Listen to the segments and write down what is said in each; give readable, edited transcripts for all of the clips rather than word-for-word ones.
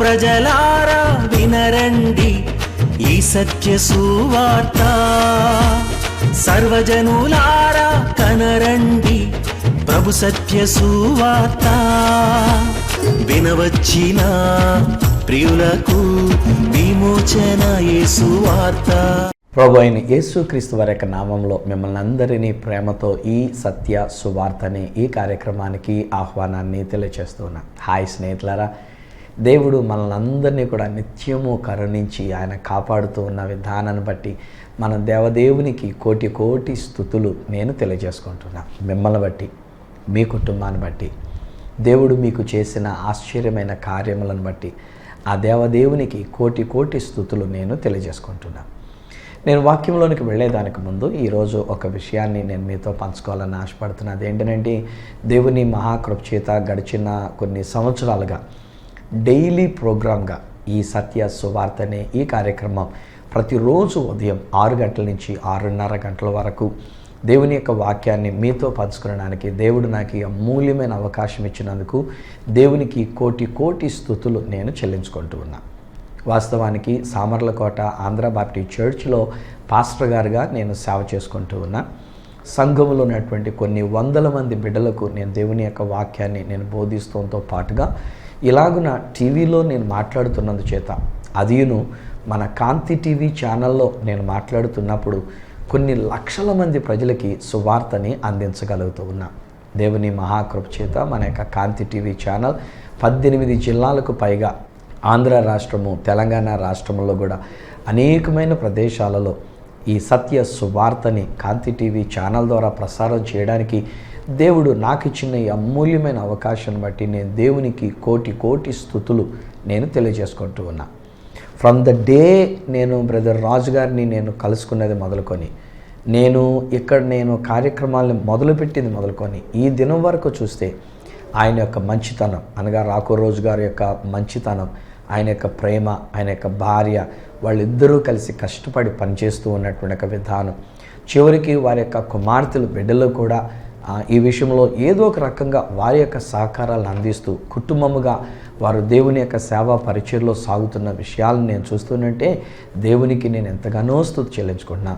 ప్రజలారా వినరండి ఈ సత్య సువార్త, సర్వజనులారా కనరండి ప్రభు సత్య సువార్త. వినవచ్చిన ప్రియులకు విమోచన యేసు వార్త. ప్రభు అయిన యేసుక్రీస్తు వారి యొక్క నామంలో మిమ్మల్ని అందరినీ ప్రేమతో ఈ సత్య సువార్త అనే ఈ కార్యక్రమానికి ఆహ్వానాన్ని తెలియజేస్తున్నా. హాయ్ స్నేహితులారా, దేవుడు మనల్ని అందరినీ కూడా నిత్యము కరుణించి ఆయన కాపాడుతూ ఉన్న విధానాన్ని బట్టి మన దేవదేవునికి కోటి కోటి స్తుతులు నేను తెలియజేసుకుంటున్నా. మిమ్మల్ని బట్టి, మీ కుటుంబాన్ని బట్టి, దేవుడు మీకు చేసిన ఆశ్చర్యమైన కార్యములను బట్టి ఆ దేవదేవునికి కోటి కోటి స్తుతులు నేను తెలియజేసుకుంటున్నా. నేను వాక్యంలోనికి వెళ్ళేదానికి ముందు ఈరోజు ఒక విషయాన్ని నేను మీతో పంచుకోవాలని ఆశపడుతున్నా. అదేంటంటే, దేవుని మహాకృప చేత గడిచిన కొన్ని సంవత్సరాలుగా డైలీ ప్రోగ్రామ్గా ఈ సత్య సువార్త అనే ఈ కార్యక్రమం ప్రతిరోజు ఉదయం 6 గంటల నుంచి 6:30 గంటల వరకు దేవుని యొక్క వాక్యాన్ని మీతో పంచుకోవడానికి దేవుడు నాకు ఈ అమూల్యమైన అవకాశం ఇచ్చినందుకు దేవునికి కోటి కోటి స్తుతులు నేను చెల్లించుకుంటూ ఉన్నా. వాస్తవానికి సామర్లకోట ఆంధ్ర బాప్టిస్ట్ చర్చ్లో పాస్టర్ గారుగా నేను సేవ చేసుకుంటూ ఉన్నా. సంఘంలో ఉన్నటువంటి కొన్ని వందల మంది బిడ్డలకు నేను దేవుని యొక్క వాక్యాన్ని నేను బోధిస్తూతో పాటుగా ఇలాగున టీవీలో నేను మాట్లాడుతున్నందు చేత అదిను మన కాంతి టీవీ ఛానల్లో నేను మాట్లాడుతున్నప్పుడు కొన్ని లక్షల మంది ప్రజలకి సువార్తని అందించగలుగుతూ ఉన్నా. దేవుని మహాకృప చేత మన యొక్క కాంతి టీవీ ఛానల్ 18 జిల్లాలకు పైగా ఆంధ్ర రాష్ట్రము, తెలంగాణ రాష్ట్రంలో కూడా అనేకమైన ప్రదేశాలలో ఈ సత్య సువార్తని కాంతి టీవీ ఛానల్ ద్వారా ప్రసారం చేయడానికి దేవుడు నాకు ఇచ్చిన ఈ అమూల్యమైన అవకాశాన్ని బట్టి నేను దేవునికి కోటి కోటి స్తుతులు నేను తెలియజేసుకుంటూ ఉన్నా. ఫ్రమ్ ద డే నేను బ్రదర్ రాజు గారిని నేను కలుసుకున్నది మొదలుకొని, నేను కార్యక్రమాలను మొదలుపెట్టింది మొదలుకొని ఈ దినం వరకు చూస్తే ఆయన యొక్క మంచితనం, అనగా రాకో రోజు గారి యొక్క మంచితనం, ఆయన యొక్క ప్రేమ, ఆయన యొక్క భార్య, వాళ్ళిద్దరూ కలిసి కష్టపడి పనిచేస్తూ ఉన్నటువంటి ఒక విధానం, చివరికి వారి యొక్క కుమార్తెలు బిడ్డలు కూడా ఈ విషయంలో ఏదో ఒక రకంగా వారి యొక్క సహకారాలను అందిస్తూ కుటుంబముగా వారు దేవుని యొక్క సేవా పరిచయంలో సాగుతున్న విషయాలను నేను చూస్తున్నట్టే దేవునికి నేను ఎంతగానో స్తుతి చెల్లించుకుంటున్నా.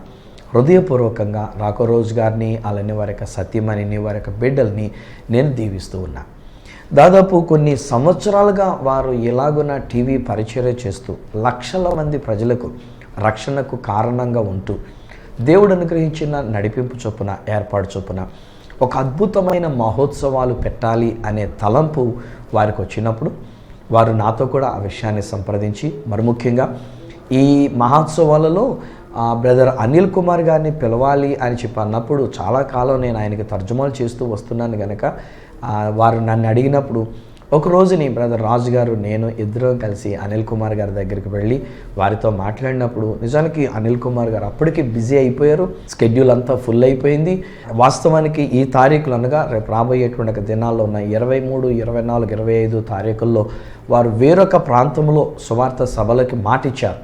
హృదయపూర్వకంగా రాకో రోజు గారిని, అలానే వారి యొక్క సత్యమణిని, వారి యొక్క బిడ్డల్ని నేను దీవిస్తూ ఉన్నా. దాదాపు కొన్ని సంవత్సరాలుగా వారు ఎలాగున టీవీ పరిచర్య చేస్తూ లక్షల మంది ప్రజలకు రక్షణకు కారణంగా ఉంటూ దేవుడు అనుగ్రహించిన నడిపింపు చొప్పున, ఏర్పాటు చొప్పున ఒక అద్భుతమైన మహోత్సవాలు పెట్టాలి అనే తలంపు వారికి వచ్చినప్పుడు వారు నాతో కూడా ఆ విషయాన్ని సంప్రదించి, మరి ముఖ్యంగా ఈ మహోత్సవాలలో బ్రదర్ అనిల్ కుమార్ గారిని పిలవాలి అని చెప్పి అన్నప్పుడు చాలా కాలం నేను ఆయనకి తర్జుమాలు చేస్తూ వస్తున్నాను కనుక వారు నన్ను అడిగినప్పుడు ఒక రోజుని బ్రదర్ రాజు గారు నేను ఇద్దరం కలిసి అనిల్ కుమార్ గారి దగ్గరికి వెళ్ళి వారితో మాట్లాడినప్పుడు నిజానికి అనిల్ కుమార్ గారు అప్పటికి బిజీ అయిపోయారు, స్కెడ్యూల్ అంతా ఫుల్ అయిపోయింది. వాస్తవానికి ఈ తారీఖులు అనగా రేపు రాబోయేటువంటి దినాల్లో ఉన్న 23, 24, 25 తారీఖుల్లో వారు వేరొక ప్రాంతంలో సువార్త సభలకి మాటిచ్చారు.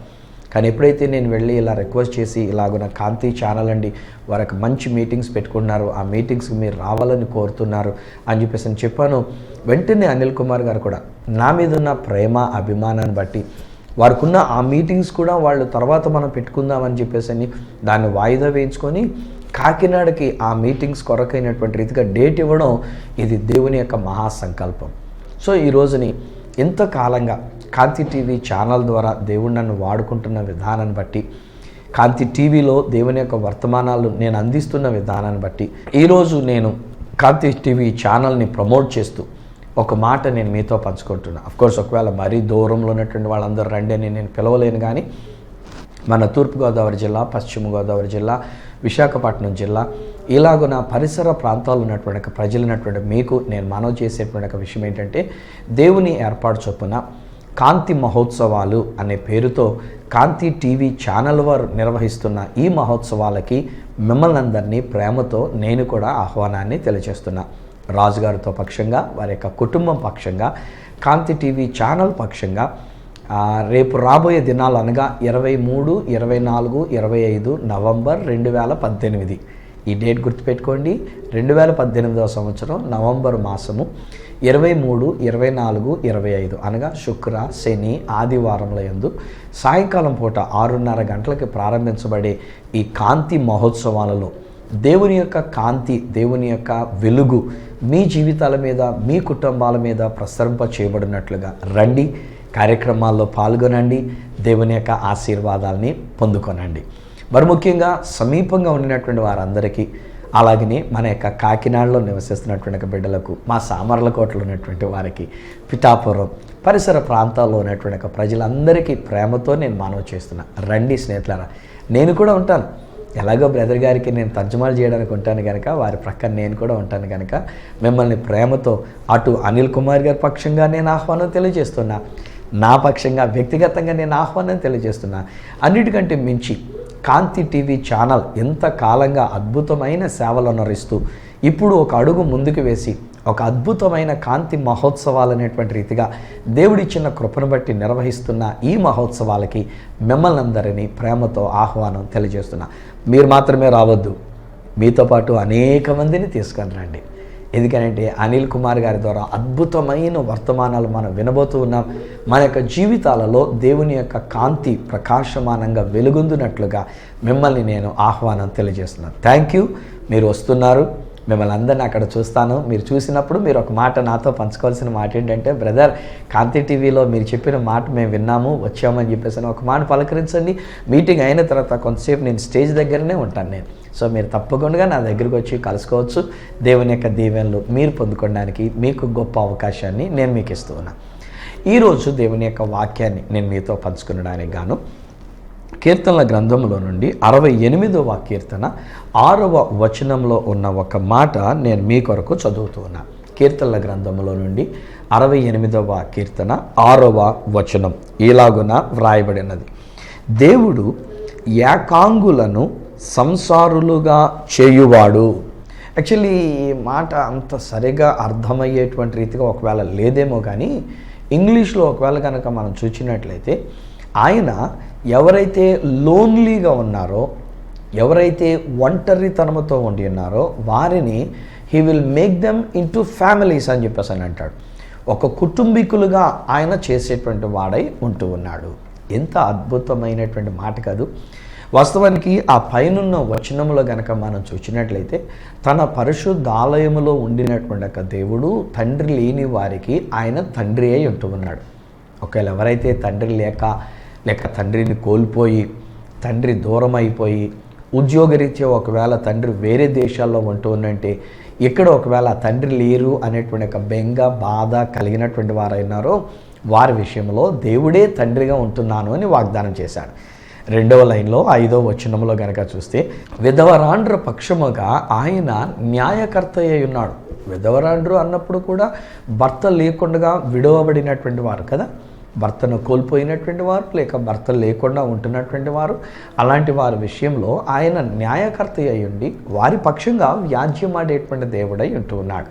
కానీ ఎప్పుడైతే నేను వెళ్ళి ఇలా రిక్వెస్ట్ చేసి ఇలాగున కాంతి ఛానల్ అండి వారికి మంచి మీటింగ్స్ పెట్టుకున్నారు, ఆ మీటింగ్స్కి మీరు రావాలని కోరుతున్నారు అని చెప్పేసి చెప్పాను. వెంటనే అనిల్ కుమార్ గారు కూడా నా మీద ఉన్న ప్రేమ అభిమానాన్ని బట్టి వారికున్న ఆ మీటింగ్స్ కూడా వాళ్ళు తర్వాత మనం పెట్టుకుందామని చెప్పేసి దాన్ని వాయిదా వేయించుకొని కాకినాడకి ఆ మీటింగ్స్ కొరకైనటువంటి రీతిగా డేట్ ఇవ్వడం ఇది దేవుని యొక్క మహాసంకల్పం. సో ఈ రోజుని ఇంతకాలంగా కాంతి టీవీ ఛానల్ ద్వారా దేవుడు నన్ను వాడుకుంటున్న విధానాన్ని బట్టి, కాంతి టీవీలో దేవుని యొక్క వర్తమానాలు నేను అందిస్తున్న విధానాన్ని బట్టి ఈరోజు నేను కాంతి టీవీ ఛానల్ని ప్రమోట్ చేస్తూ ఒక మాట నేను మీతో పంచుకుంటున్నాను. అఫ్కోర్స్ ఒకవేళ మరీ దూరంలో ఉన్నటువంటి వాళ్ళందరూ రండి అని నేను పిలవలేను, కానీ మన తూర్పుగోదావరి జిల్లా, పశ్చిమ గోదావరి జిల్లా, విశాఖపట్నం జిల్లా ఇలాగున పరిసర ప్రాంతాల్లో ఉన్నటువంటి ప్రజలున్నటువంటి మీకు నేను మనవి చేసేటువంటి ఒక విషయం ఏంటంటే, దేవుని ఏర్పాటు చొప్పున కాంతి మహోత్సవాలు అనే పేరుతో కాంతి టీవీ ఛానల్ వారు నిర్వహిస్తున్న ఈ మహోత్సవాలకి మిమ్మల్ని అందరినీ ప్రేమతో నేను కూడా ఆహ్వానాన్ని తెలియజేస్తున్నా. రాజుగారితో పక్షంగా, వారి యొక్క కుటుంబం పక్షంగా, కాంతి టీవీ ఛానల్ పక్షంగా రేపు రాబోయే దినాలు అనగా 23, 24, 25 నవంబర్ 2018 ఈ డేట్ గుర్తుపెట్టుకోండి, 2018వ సంవత్సరం నవంబర్ మాసము 23, 24, 25 అనగా శుక్ర, శని, ఆదివారంల యందు సాయంకాలం పూట 6:30 గంటలకి ప్రారంభించబడే ఈ కాంతి మహోత్సవాలలో దేవుని యొక్క కాంతి, దేవుని యొక్క వెలుగు మీ జీవితాల మీద, మీ కుటుంబాల మీద ప్రసరింప చేయబడినట్లుగా రండి, కార్యక్రమాల్లో పాల్గొనండి, దేవుని యొక్క ఆశీర్వాదాలని పొందుకొనండి. మరి ముఖ్యంగా సమీపంగా ఉండినటువంటి వారందరికీ, అలాగనే మన యొక్క కాకినాడలో నివసిస్తున్నటువంటి బిడ్డలకు, మా సామర్లకోటలో ఉన్నటువంటి వారికి, పిఠాపురం పరిసర ప్రాంతాల్లో ఉన్నటువంటి ప్రజలందరికీ ప్రేమతో నేను మనవి చేస్తున్నా, రండి స్నేహితులారా. నేను కూడా ఉంటాను, ఎలాగో బ్రదర్ గారికి నేను తర్జుమాలు చేయడానికి ఉంటాను కనుక వారి ప్రక్కన నేను కూడా ఉంటాను కనుక మిమ్మల్ని ప్రేమతో అటు అనిల్ కుమార్ గారి పక్షంగా నేను ఆహ్వానం తెలియజేస్తున్నా, నా పక్షంగా వ్యక్తిగతంగా నేను ఆహ్వానం తెలియజేస్తున్నా. అన్నిటికంటే మించి కాంతి టీవీ ఛానల్ ఎంత కాలంగా అద్భుతమైన సేవలు అనరిస్తూ ఇప్పుడు ఒక అడుగు ముందుకు వేసి ఒక అద్భుతమైన కాంతి మహోత్సవాలు అనేటువంటి రీతిగా దేవుడిచ్చిన కృపను బట్టి నిర్వహిస్తున్న ఈ మహోత్సవాలకి మిమ్మల్ని అందరినీ ప్రేమతో ఆహ్వానం తెలియజేస్తున్నా. మీరు మాత్రమే రావద్దు, మీతో పాటు అనేక మందిని తీసుకొని రండి. ఎందుకంటే అనిల్ కుమార్ గారి ద్వారా అద్భుతమైన వర్తమానాలు మనం వినబోతూ ఉన్నాం. మన యొక్క జీవితాలలో దేవుని యొక్క కాంతి ప్రకాశమానంగా వెలుగొందునట్లుగా మిమ్మల్ని నేను ఆహ్వానం తెలియజేస్తున్నాను. థ్యాంక్ యూ, మీరు వస్తున్నారు, మిమ్మల్ని అందరినీ అక్కడ చూస్తాను. మీరు చూసినప్పుడు మీరు ఒక మాట నాతో పంచుకోవాల్సిన మాట ఏంటంటే, బ్రదర్ కాంతి టీవీలో మీరు చెప్పిన మాట మేము విన్నాము, వచ్చామని చెప్పేసి ఒక మాట పలకరించండి. మీటింగ్ అయిన తర్వాత కొంతసేపు నేను స్టేజ్ దగ్గరనే ఉంటాను నేను. సో మీరు తప్పకుండా నా దగ్గరికి వచ్చి కలుసుకోవచ్చు. దేవుని యొక్క దీవెనలు మీరు పొందుకోవడానికి మీకు గొప్ప అవకాశాన్ని నేను మీకు ఇస్తూ ఉన్నాను. ఈరోజు దేవుని యొక్క వాక్యాన్ని నేను మీతో పంచుకునడానికి గాను కీర్తనల గ్రంథంలో నుండి 68వ కీర్తన 6వ వచనంలో ఉన్న ఒక మాట నేను మీ కొరకు చదువుతూ ఉన్నా. కీర్తనల గ్రంథంలో నుండి 68వ కీర్తన 6వ వచనం ఇలాగున వ్రాయబడినది: దేవుడు ఏకాంగులను సంసారులుగా చేయువాడు. యాక్చువల్లీ ఈ మాట అంత సరిగా అర్థమయ్యేటువంటి రీతిగా ఒకవేళ లేదేమో కానీ ఇంగ్లీష్లో ఒకవేళ కనుక మనం చూసినట్లయితే ఆయన ఎవరైతే లోన్లీగా ఉన్నారో, ఎవరైతే ఒంటరితనంతో ఉండి ఉన్నారో వారిని he will make them into families అని చెప్పేసి అని అంటాడు. ఒక కుటుంబీకులుగా ఆయన చేసేటువంటి వాడై ఉంటూ ఉన్నాడు. ఎంత అద్భుతమైనటువంటి మాట కాదు. వాస్తవానికి ఆ పైనున్న వచనములో గనక మనం చూసినట్లయితే తన పరిశుద్ధాలయములో ఉండినటువంటి ఒక దేవుడు తండ్రి లేని వారికి ఆయన తండ్రి అయి ఉంటూ ఉన్నాడు. ఒకవేళ ఎవరైతే తండ్రి లేక తండ్రిని కోల్పోయి, తండ్రి దూరం అయిపోయి, ఉద్యోగరీత్యా ఒకవేళ తండ్రి వేరే దేశాల్లో ఉంటూ ఉన్నంటే ఇక్కడ ఒకవేళ తండ్రి లేరు అనేటువంటి ఒక బెంగ, బాధ కలిగినటువంటి వారైనారో వారి విషయంలో దేవుడే తండ్రిగా ఉంటున్నాను అని వాగ్దానం చేశాడు. 2వ లైన్లో 5వ వచనంలో గనక చూస్తే విధవరాండ్ర పక్షముగా ఆయన న్యాయకర్త అయి ఉన్నాడు. విధవరాండ్రు అన్నప్పుడు కూడా భర్త లేకుండా విడవబడినటువంటి వారు కదా, భర్తను కోల్పోయినటువంటి వారు, లేక భర్త లేకుండా ఉంటున్నటువంటి వారు. అలాంటి వారి విషయంలో ఆయన న్యాయకర్త అయి ఉండి వారి పక్షంగా వ్యాజ్యమాడేటువంటి దేవుడై ఉంటూ ఉన్నాడు.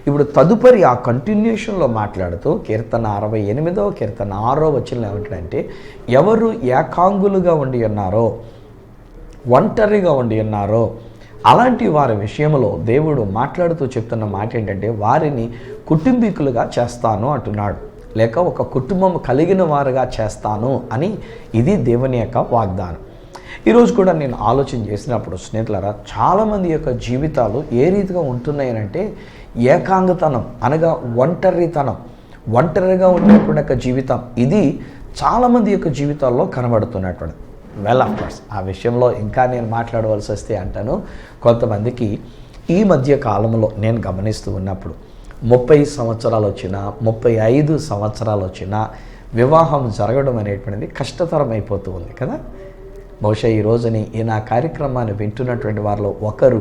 ఇప్పుడు తదుపరి ఆ కంటిన్యూషన్లో మాట్లాడుతూ కీర్తన 68వ కీర్తన 6వ వచనంలో ఏమంటాడంటే, ఎవరు ఏకాంగులుగా ఉండి ఉన్నారో, ఒంటరిగా ఉండి ఉన్నారో అలాంటి వారి విషయంలో దేవుడు మాట్లాడుతూ చెప్తున్న మాట ఏంటంటే వారిని కుటుంబీకులుగా చేస్తాను అంటున్నాడు, లేక ఒక కుటుంబం కలిగిన వారుగా చేస్తాను అని. ఇది దేవుని యొక్క వాగ్దానం. ఈరోజు కూడా నేను ఆలోచన చేసినప్పుడు స్నేహితులారా, చాలామంది యొక్క జీవితాలు ఏ రీతిగా ఉంటున్నాయనంటే ఏకాంగతనం అనగా ఒంటరిగా ఉండేటువంటి యొక్క జీవితం, ఇది చాలామంది యొక్క జీవితాల్లో కనబడుతున్నటువంటి. వెల్ ఆఫ్ కోర్స్ ఆ విషయంలో ఇంకా నేను మాట్లాడవలసి వస్తే అంటాను, కొంతమందికి ఈ మధ్య కాలంలో నేను గమనిస్తూ ఉన్నప్పుడు 30 సంవత్సరాలు వచ్చినా, 35 సంవత్సరాలు వచ్చినా వివాహం జరగడం అనేటువంటిది కష్టతరం అయిపోతూ ఉంది కదా. బహుశా ఈ రోజుని నా కార్యక్రమాన్ని వింటున్నటువంటి వారిలో ఒకరు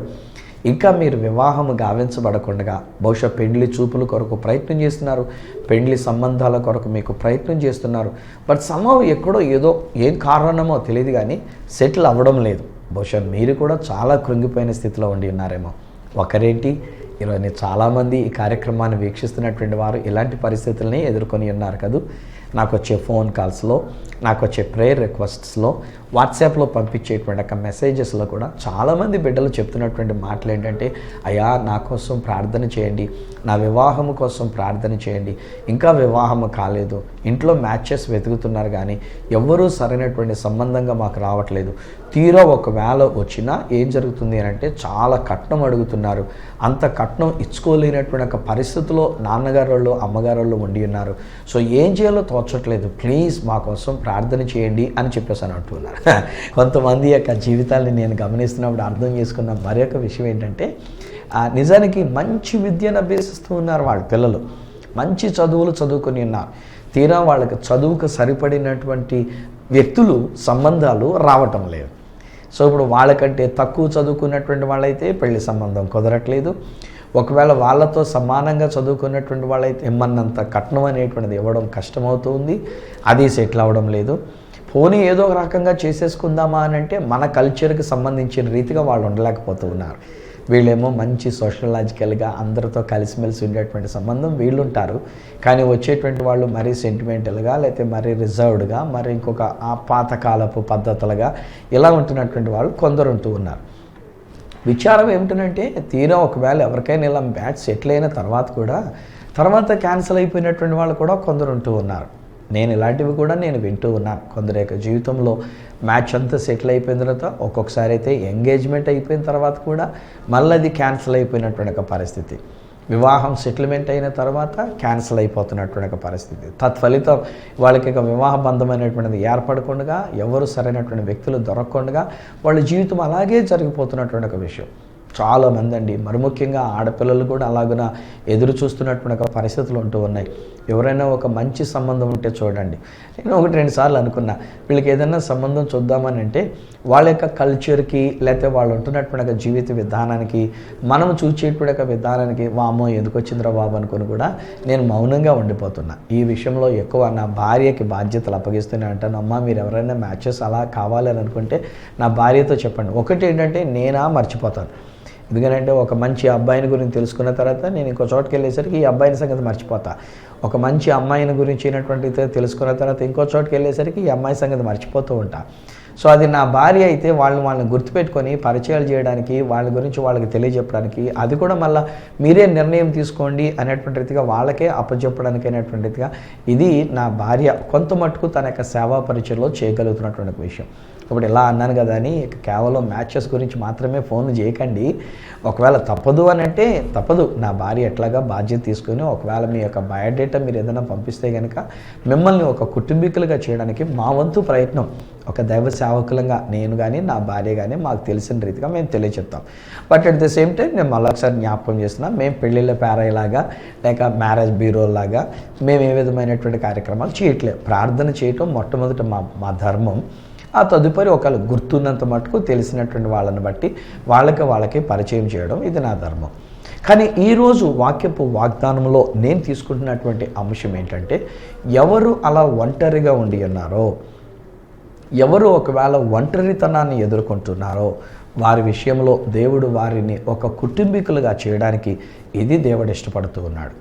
ఇంకా మీరు వివాహం గావించబడకుండా బహుశా పెండ్లి చూపుల కొరకు ప్రయత్నం చేస్తున్నారు, పెండ్లి సంబంధాల కొరకు మీకు ప్రయత్నం చేస్తున్నారు. బట్ సమ్హౌ ఎక్కడో ఏదో ఏం కారణమో తెలియదు కానీ సెటిల్ అవ్వడం లేదు. బహుశా మీరు కూడా చాలా కృంగిపోయిన స్థితిలో ఉండి ఉన్నారేమో. ఒకరేంటి, ఈరోజు చాలామంది ఈ కార్యక్రమాన్ని వీక్షిస్తున్నటువంటి వారు ఇలాంటి పరిస్థితుల్ని ఎదుర్కొని ఉన్నారు కదా. నాకు వచ్చే ఫోన్ కాల్స్లో, నాకు వచ్చే ప్రేయర్ రిక్వెస్ట్స్లో, వాట్సాప్లో పంపించేటువంటి ఒక మెసేజెస్లో కూడా చాలామంది బిడ్డలు చెప్తున్నటువంటి మాటలు ఏంటంటే, అయ్యా నా కోసం ప్రార్థన చేయండి, నా వివాహం కోసం ప్రార్థన చేయండి, ఇంకా వివాహం కాలేదు, ఇంట్లో మ్యాచెస్ వెతుకుతున్నారు కానీ ఎవ్వరూ సరైనటువంటి సంబంధంగా మాకు రావట్లేదు, తీరా ఒకవేళ వచ్చినా ఏం జరుగుతుంది అని అంటే చాలా కట్నం అడుగుతున్నారు, అంత కట్నం ఇచ్చుకోలేనటువంటి ఒక పరిస్థితిలో నాన్నగారు వాళ్ళు అమ్మగారు వాళ్ళు ఉండి ఉన్నారు, సో ఏం చేయాలో తోచట్లేదు, ప్లీజ్ మా కోసం ప్రార్థన చేయండి అని చెప్పేసి అని అంటున్నారు. కొంతమంది యొక్క జీవితాన్ని నేను గమనిస్తున్నప్పుడు అర్థం చేసుకున్న మరొక విషయం ఏంటంటే, నిజానికి మంచి విద్యను అభ్యసిస్తూ ఉన్నారు వాళ్ళ పిల్లలు, మంచి చదువులు చదువుకొని ఉన్నారు, తీరా వాళ్ళకి చదువుకు సరిపడినటువంటి వ్యక్తులు సంబంధాలు రావటం లేదు. సో ఇప్పుడు వాళ్ళకంటే తక్కువ చదువుకున్నటువంటి వాళ్ళైతే పెళ్లి సంబంధం కుదరట్లేదు, ఒకవేళ వాళ్ళతో సమానంగా చదువుకున్నటువంటి వాళ్ళైతే ఇమ్మన్నంత కట్నం అనేటువంటిది ఇవ్వడం కష్టమవుతుంది, అది సెటిల్ అవ్వడం లేదు. పోనీ ఏదో ఒక రకంగా చేసేసుకుందామా అని అంటే మన కల్చర్కి సంబంధించిన రీతిగా వాళ్ళు ఉండలేకపోతూ ఉన్నారు. వీళ్ళేమో మంచి సోషలాజికల్గా అందరితో కలిసిమెలిసి ఉండేటువంటి సంబంధం వీళ్ళుంటారు, కానీ వచ్చేటువంటి వాళ్ళు మరీ సెంటిమెంటల్గా, లేకపోతే మరీ రిజర్వ్డ్గా, మరి ఇంకొక ఆ పాతకాలపు పద్ధతులుగా ఇలా ఉంటున్నటువంటి వాళ్ళు కొందరు ఉంటూ ఉన్నారు. విచారం ఏమిటంటే, తీరా ఒకవేళ ఎవరికైనా ఇలా మ్యాచ్ సెటిల్ అయిన తర్వాత క్యాన్సిల్ అయిపోయినటువంటి వాళ్ళు కూడా కొందరు ఉంటూ ఉన్నారు. నేను ఇలాంటివి కూడా నేను వింటూ ఉన్నాను. కొందరి యొక్క జీవితంలో మ్యాచ్ అంతా సెటిల్ అయిపోయిన తర్వాత ఒక్కొక్కసారి అయితే ఎంగేజ్మెంట్ అయిపోయిన తర్వాత కూడా మళ్ళీ అది క్యాన్సిల్ అయిపోయినటువంటి ఒక పరిస్థితి, వివాహం సెటిల్మెంట్ అయిన తర్వాత క్యాన్సిల్ అయిపోతున్నటువంటి ఒక పరిస్థితి, తత్ఫలితం వాళ్ళకి ఇక వివాహ బంధం అనేటువంటిది ఏర్పడకుండా, ఎవరు సరైనటువంటి వ్యక్తులు దొరకకుండా వాళ్ళ జీవితం అలాగే జరిగిపోతున్నటువంటి ఒక విషయం చాలామంది అండి. మరి ముఖ్యంగా ఆడపిల్లలు కూడా అలాగున ఎదురు చూస్తున్నటువంటి ఒక పరిస్థితులు ఉంటూ ఉన్నాయి. ఎవరైనా ఒక మంచి సంబంధం ఉంటే చూడండి. నేను 1-2 సార్లు అనుకున్నా, వీళ్ళకి ఏదైనా సంబంధం చూద్దామని అంటే వాళ్ళ యొక్క కల్చర్కి, లేకపోతే వాళ్ళు ఉంటున్నటువంటి ఒక జీవిత విధానానికి, మనం చూసేటువంటి ఒక విధానానికి వామో ఎందుకు వచ్చిందిరా బాబు అనుకుని కూడా నేను మౌనంగా ఉండిపోతున్నా. ఈ విషయంలో ఎక్కువ నా భార్యకి బాధ్యతలు అప్పగిస్తూనే అంటాను, అమ్మ మీరు ఎవరైనా మ్యాచెస్ అలా కావాలని అనుకుంటే నా భార్యతో చెప్పండి. ఒకటి ఏంటంటే నేనా మర్చిపోతాను, ఎందుకంటే ఒక మంచి అబ్బాయిని గురించి తెలుసుకున్న తర్వాత నేను ఇంకో చోటుకి వెళ్ళేసరికి ఈ అబ్బాయిని సంగతి మర్చిపోతా, ఒక మంచి అమ్మాయిని గురించి తెలుసుకున్న తర్వాత ఇంకో చోటుకి వెళ్ళేసరికి ఈ అమ్మాయి సంగతి మర్చిపోతూ ఉంటా. సో అది నా భార్య అయితే వాళ్ళని గుర్తుపెట్టుకొని పరిచయాలు చేయడానికి, వాళ్ళ గురించి వాళ్ళకి తెలియజెప్పడానికి, అది కూడా మళ్ళీ మీరే నిర్ణయం తీసుకోండి అనేటువంటి రీతిగా వాళ్ళకే అప్పచెప్పడానికి అనేటువంటి రీతిగా ఇది నా భార్య కొంత మట్టుకు తన యొక్క సేవా పరిచయంలో చేయగలుగుతున్నటువంటి విషయం. ఇప్పుడు ఇలా అన్నాను కదా అని కేవలం మ్యాచెస్ గురించి మాత్రమే ఫోన్ చేయకండి. ఒకవేళ తప్పదు అని అంటే తప్పదు, నా భార్య ఎట్లాగా బాధ్యత తీసుకుని ఒకవేళ మీ యొక్క బయోడేటా మీరు ఏదైనా పంపిస్తే కనుక మిమ్మల్ని ఒక కుటుంబీకులుగా చేయడానికి మా వంతు ప్రయత్నం ఒక దైవ సేవకులంగా నేను కానీ నా భార్య కానీ మాకు తెలిసిన రీతిగా మేము తెలియచెప్తాం. But at the same time నేను మళ్ళీ ఒకసారి జ్ఞాపకం చేస్తున్నాం, మేము పెళ్ళిళ్ళ పేరయ్యలాగా లేక మ్యారేజ్ బ్యూరోలాగా మేము ఏ విధమైనటువంటి కార్యక్రమాలు చేయట్లేదు. ప్రార్థన చేయటం మొట్టమొదట మా ధర్మం. ఆ తదుపరి ఒకళ్ళు గుర్తున్నంత మటుకు తెలిసినటువంటి వాళ్ళని బట్టి వాళ్ళకి పరిచయం చేయడం ఇది నా ధర్మం. కానీ ఈరోజు వాక్యపు వాగ్దానంలో నేను తీసుకుంటున్నటువంటి అంశం ఏంటంటే, ఎవరు అలా ఒంటరిగా ఉండి ఉన్నారో, ఎవరు ఒకవేళ ఒంటరితనాన్ని ఎదుర్కొంటున్నారో వారి విషయంలో దేవుడు వారిని ఒక కుటుంబీకులుగా చేయడానికి ఇది దేవుడు ఇష్టపడుతూ ఉన్నాడు.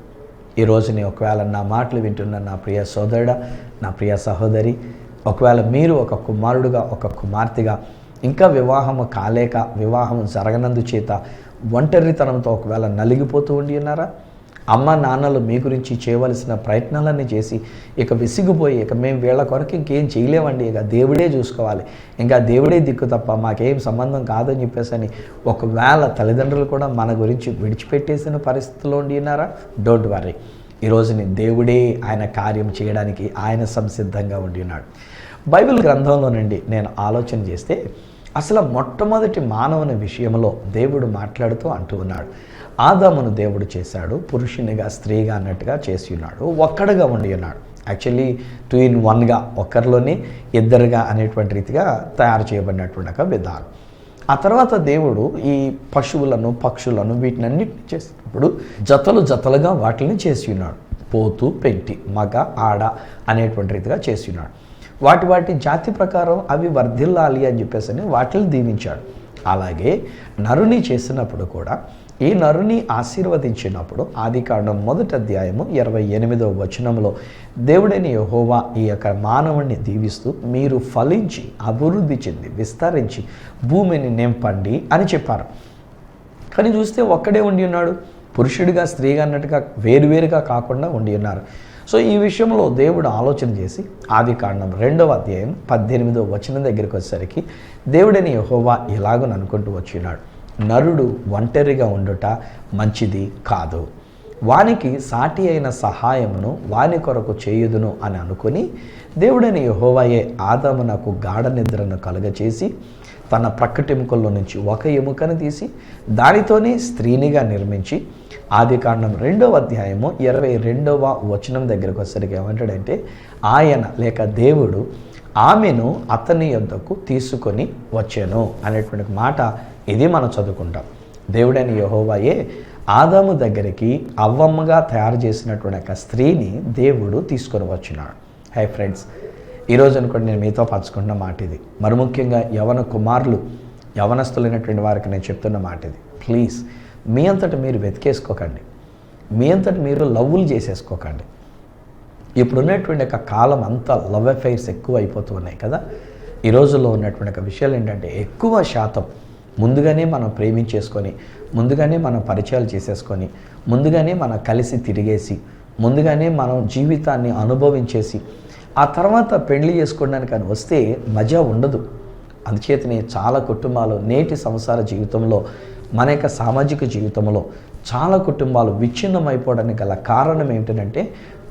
ఈరోజు నేను ఒకవేళ నా మాటలు వింటున్న నా ప్రియ సోదరుడా, నా ప్రియ సహోదరి, ఒకవేళ మీరు ఒక కుమారుడుగా ఒక కుమార్తెగా ఇంకా వివాహము కాలేక వివాహం జరగనందుచేత ఒంటరితనంతో ఒకవేళ నలిగిపోతూ ఉండి ఉన్నారా? అమ్మ నాన్నలు మీ గురించి చేయవలసిన ప్రయత్నాలన్నీ చేసి ఇక విసిగిపోయి ఇక మేము వీళ్ళ కొరకు ఇంకేం చేయలేమండి, ఇక దేవుడే చూసుకోవాలి, ఇంకా దేవుడే దిక్కు తప్ప మాకేం సంబంధం కాదని చెప్పేసి అని ఒకవేళ తల్లిదండ్రులు కూడా మన గురించి విడిచిపెట్టేసిన పరిస్థితిలో ఉండి ఉన్నారా? డోంట్ వర్రీ, ఈరోజుని దేవుడే ఆయన కార్యం చేయడానికి ఆయన సంసిద్ధంగా ఉండి ఉన్నాడు. బైబిల్ గ్రంథంలో నుండి నేను ఆలోచన చేస్తే అసలు మొట్టమొదటి మానవుని విషయంలో దేవుడు మాట్లాడుతూ అంటూ ఉన్నాడు, ఆదామును దేవుడు చేశాడు పురుషునిగా స్త్రీగా అన్నట్టుగా చేసి ఉన్నాడు, ఒక్కడుగా ఉండి ఉన్నాడు. యాక్చువల్లీ 2 in 1గా ఒకరిలోనే ఇద్దరుగా అనేటువంటి రీతిగా తయారు చేయబడినటువంటి ఒక విధానం. ఆ తర్వాత దేవుడు ఈ పశువులను పక్షులను వీటినన్నిటిని చేసినప్పుడు జతలుగా వాటిని చేసి ఉన్నాడు. పోతు పెంటి మగ ఆడ అనేటువంటి రీతిగా చేసి ఉన్నాడు. వాటి జాతి ప్రకారం అవి వర్ధిల్లాలి అని చెప్పేసి వాటిని దీవించాడు. అలాగే నరుని చేసినప్పుడు కూడా ఈ నరుని ఆశీర్వదించినప్పుడు ఆదికాండం 1వ అధ్యాయము 28వ వచనంలో దేవుడైన యెహోవా ఈ యొక్క మానవుణ్ణి దీవిస్తూ మీరు ఫలించి అభివృద్ధి చెంది విస్తరించి భూమిని నింపండి అని చెప్పారు. కానీ చూస్తే ఒక్కడే ఉండి ఉన్నాడు, పురుషుడిగా స్త్రీగా అన్నట్టుగా వేరువేరుగా కాకుండా ఉండి ఉన్నారు. సో ఈ విషయంలో దేవుడు ఆలోచన చేసి ఆదికాండం 2వ అధ్యాయం 18వ వచనం దగ్గరికి వచ్చేసరికి దేవుడైన యెహోవా ఇలాగని అనుకుంటూ వచ్చినాడు, నరుడు ఒంటరిగా ఉండుట మంచిది కాదు, వానికి సాటి అయిన సహాయమును వాని కొరకు చేయుదును అని అనుకుని దేవుడైన యెహోవాయే ఆదామునకు గాఢ నిద్రను కలుగచేసి తన ప్రక్కటెముకల్లో నుంచి ఒక ఎముకను తీసి దానితోనే స్త్రీనిగా నిర్మించి ఆదికాండం 2వ అధ్యాయము 22వ వచనం దగ్గరకు వచ్చేసరికి ఏమంటాడంటే ఆయన లేక దేవుడు ఆమెను అతని యొద్దకు తీసుకొని వచ్చాను అనేటువంటి మాట ఇది మనం చదువుకుంటాం. దేవుడైన యెహోవాయే ఆదాము దగ్గరికి అవ్వమ్మగా తయారు చేసినటువంటి ఒక స్త్రీని దేవుడు తీసుకొని వచ్చినాడు. హై ఫ్రెండ్స్, ఈరోజు అనుకోండి నేను మీతో పంచుకున్న మాట ఇది. మరి ముఖ్యంగా యవన కుమారులు యవనస్తులైనటువంటి వారికి నేను చెప్తున్న మాట ఇది. ప్లీజ్ మీ అంతటి మీరు వెతికేసుకోకండి, మీ అంతటి మీరు లవ్వులు చేసేసుకోకండి. ఇప్పుడున్నటువంటి ఒక కాలం అంతా లవ్ అఫైర్స్ ఎక్కువ అయిపోతూ ఉన్నాయి కదా. ఈ రోజుల్లో ఉన్నటువంటి ఒక విషయాలు ఏంటంటే ఎక్కువ శాతం ముందుగానే మనం ప్రేమించేసుకొని, ముందుగానే మనం పరిచయాలు చేసేసుకొని, ముందుగానే మనం కలిసి తిరిగేసి, ముందుగానే మనం జీవితాన్ని అనుభవించేసి ఆ తర్వాత పెళ్లి చేసుకోవడానికి అని వస్తే మజా ఉండదు. అందుచేతనే చాలా కుటుంబాలు నేటి సంసార జీవితంలో, మన యొక్క సామాజిక జీవితంలో చాలా కుటుంబాలు విచ్ఛిన్నమైపోవడానికి గల కారణం ఏంటంటే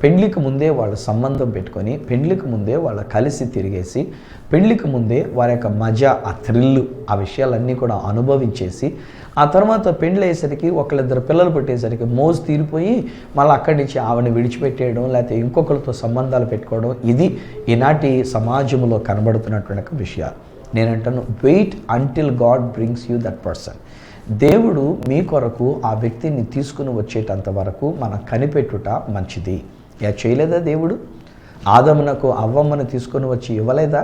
పెళ్లికి ముందే వాళ్ళ సంబంధం పెట్టుకొని, పెళ్లికి ముందే వాళ్ళు కలిసి తిరిగేసి, పెళ్లికి ముందే వారి యొక్క మజా, ఆ థ్రిల్లు, ఆ విషయాలన్నీ కూడా అనుభవించేసి ఆ తర్వాత పెళ్లి అయ్యేసరికి ఒకళ్ళిద్దరు పిల్లలు పుట్టేసరికి మోజు తీరిపోయి మళ్ళీ అక్కడి నుంచి ఆవిడని విడిచిపెట్టేయడం, లేకపోతే ఇంకొకరితో సంబంధాలు పెట్టుకోవడం, ఇది ఈనాటి సమాజంలో కనబడుతున్నటువంటి విషయాలు. నేనంటాను, wait until God brings you that person. దేవుడు మీ కొరకు ఆ వ్యక్తిని తీసుకుని వచ్చేటంత వరకు మనం కనిపెట్టుట మంచిది. చేయలేదా దేవుడు? ఆదమునకు అవ్వమ్మను తీసుకొని వచ్చి ఇవ్వలేదా?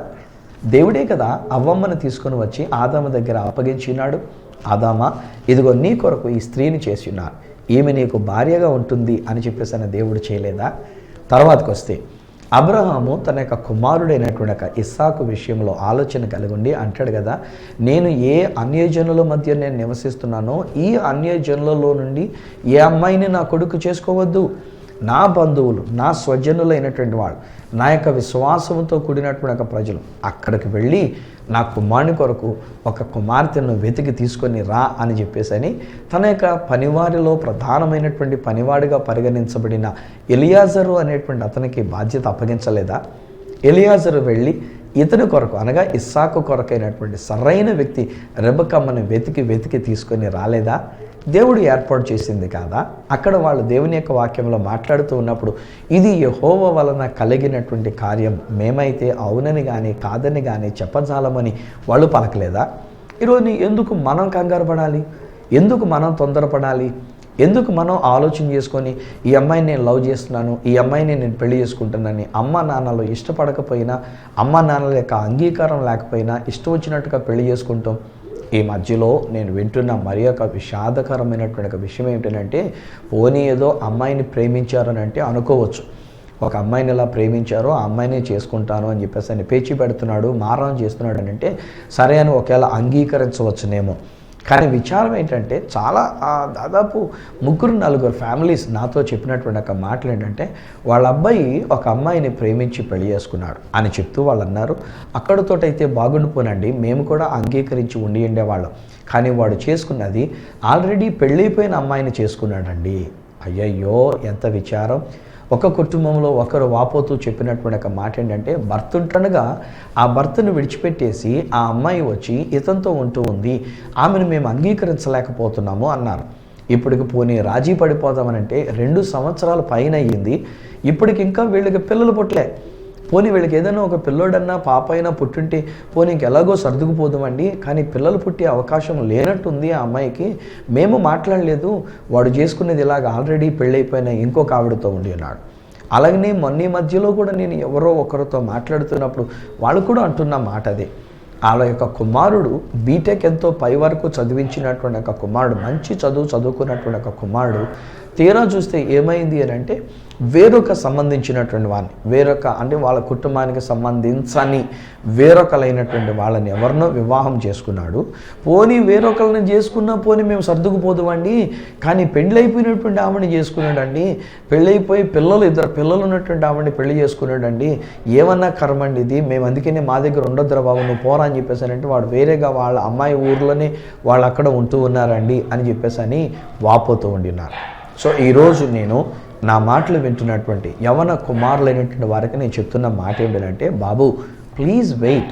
దేవుడే కదా అవ్వమ్మను తీసుకొని వచ్చి ఆదాము దగ్గర అప్పగించినాడు. ఆదామా, ఇదిగో నీ కొరకు ఈ స్త్రీని చేసి ఉన్నారు, ఈమె నీకు భార్యగా ఉంటుంది అని చెప్పేసి దేవుడు చేయలేదా? తర్వాతకు వస్తే అబ్రహాము తన యొక్క కుమారుడైనటువంటి యొక్క ఇస్సాకు విషయంలో ఆలోచన కలిగి ఉండి అంటాడు కదా, నేను ఏ అన్యజనుల మధ్య నేను నివసిస్తున్నానో ఈ అన్యజనులలో నుండి ఏ అమ్మాయిని నా కొడుకు చేసుకోవద్దు. నా బంధువులు, నా స్వజనులైనటువంటి వాళ్ళు, నా యొక్క విశ్వాసంతో కూడినటువంటి ఒక ప్రజలు అక్కడికి వెళ్ళి నా కుమారుని కొరకు ఒక కుమార్తెను వెతికి తీసుకొని రా అని చెప్పేసి తన యొక్క పనివారిలో ప్రధానమైనటువంటి పనివాడిగా పరిగణించబడిన ఎలియాజరు అనేటువంటి అతనికి బాధ్యత అప్పగించలేదా? ఎలియాజరు వెళ్ళి ఇతని కొరకు అనగా ఇస్సాకు కొరకైనటువంటి సరైన వ్యక్తి రెబెక్కమ్మను వెతికి తీసుకొని రాలేదా? దేవుడు ఏర్పాటు చేసింది కాదా? అక్కడ వాళ్ళు దేవుని యొక్క వాక్యంలో మాట్లాడుతూ ఉన్నప్పుడు ఇది యెహోవా వలన కలిగినటువంటి కార్యం, మేమైతే అవునని కానీ కాదని కానీ చెప్పజాలమని వాళ్ళు పలకలేదా? ఈరోజు ఎందుకు మనం కంగారు పడాలి? ఎందుకు మనం తొందరపడాలి? ఎందుకు మనం ఆలోచన చేసుకొని ఈ అమ్మాయిని నేను లవ్ చేస్తున్నాను, ఈ అమ్మాయిని నేను పెళ్లి చేసుకుంటున్నాను, అమ్మ నాన్నలు ఇష్టపడకపోయినా, అమ్మ నాన్నల యొక్క అంగీకారం లేకపోయినా ఇష్టం వచ్చినట్టుగా పెళ్లి చేసుకుంటాం. ఈ మధ్యలో నేను వింటున్న మరి ఒక విషాదకరమైనటువంటి ఒక విషయం ఏంటంటే, పోనీ ఏదో అమ్మాయిని ప్రేమించారని అంటే అనుకోవచ్చు, ఒక అమ్మాయిని ఇలా ప్రేమించారో ఆ అమ్మాయినే చేసుకుంటాను అని చెప్పేసి ఆయన పేచి పెడుతున్నాడు, మారం చేస్తున్నాడు అని అంటే సరే అని ఒకవేళ అంగీకరించవచ్చునేమో. కానీ విచారం ఏంటంటే చాలా దాదాపు 3-4 ఫ్యామిలీస్ నాతో చెప్పినటువంటి ఒక మాటలు ఏంటంటే, వాళ్ళ అబ్బాయి ఒక అమ్మాయిని ప్రేమించి పెళ్లి చేసుకున్నాడు అని చెప్తూ వాళ్ళు అన్నారు, అక్కడితోటైతే బాగుండిపోనండి, మేము కూడా అంగీకరించి ఉండేవాళ్ళం, కానీ వాడు చేసుకున్నది ఆల్రెడీ పెళ్ళైపోయిన అమ్మాయిని చేసుకున్నాడండి. అయ్యయ్యో ఎంత విచారం. ఒక కుటుంబంలో ఒకరు వాపోతూ చెప్పినటువంటి ఒక మాట ఏంటంటే, భర్త ఉంటుండగా ఆ భర్తను విడిచిపెట్టేసి ఆ అమ్మాయి వచ్చి ఇతనితో ఉంటూ ఉంది, ఆమెను మేము అంగీకరించలేకపోతున్నాము అన్నారు. ఇప్పటికి పోనీ రాజీ పడిపోదామనంటే 2 సంవత్సరాల పైన అయ్యింది, ఇప్పటికి ఇంకా వీళ్ళకి పిల్లలు పుట్టలే. పోనీ వీళ్ళకి ఏదైనా ఒక పిల్లోడన్నా పాప అయినా పుట్టుంటే పోనీ ఇంకెలాగో సర్దుకుపోదామండి, కానీ పిల్లలు పుట్టే అవకాశం లేనట్టుంది ఆ అమ్మాయికి, మేము మాట్లాడలేదు, వాడు చేసుకునేది ఇలాగ ఆల్రెడీ పెళ్ళైపోయిన ఇంకొక ఆవిడతో ఉండి ఉన్నాడు. అలాగనే మొన్న మధ్యలో కూడా నేను ఎవరో ఒకరితో మాట్లాడుతున్నప్పుడు వాళ్ళు కూడా అంటున్న మాట అదే, వాళ్ళ యొక్క కుమారుడు బీటెక్ ఎంతో పై వరకు చదివించినటువంటి ఒక కుమారుడు, మంచి చదువుకున్నటువంటి ఒక కుమారుడు తీరా చూస్తే ఏమైంది అని అంటే వేరొక సంబంధించినటువంటి వాడిని, అంటే వాళ్ళ కుటుంబానికి సంబంధించని వేరొకలైనటువంటి వాళ్ళని ఎవరినో వివాహం చేసుకున్నాడు. పోనీ వేరొకరిని చేసుకున్నా పోనీ మేము సర్దుకుపోదుమండి, కానీ పెళ్ళైపోయినటువంటి ఆవిడని చేసుకున్నాడండి, పెళ్ళైపోయి ఇద్దరు పిల్లలు ఉన్నటువంటి ఆవిడని పెళ్లి చేసుకున్నాడండి, ఏమన్నా కర్మండి ఇది, మేము అందుకనే మా దగ్గర ఉండొద్దురా బాబు నువ్వు పోరా అని చెప్పేసానంటే వాడు వేరేగా వాళ్ళ అమ్మాయి ఊర్లోనే వాళ్ళు అక్కడ ఉంటూ ఉన్నారండి అని చెప్పేసి అని వాపోతూ ఉండినారు. సో ఈరోజు నేను నా మాటలు వింటున్నటువంటి యవన కుమారులైనటువంటి వారికి నేను చెప్తున్న మాట ఏంటంటే, బాబు ప్లీజ్ వెయిట్.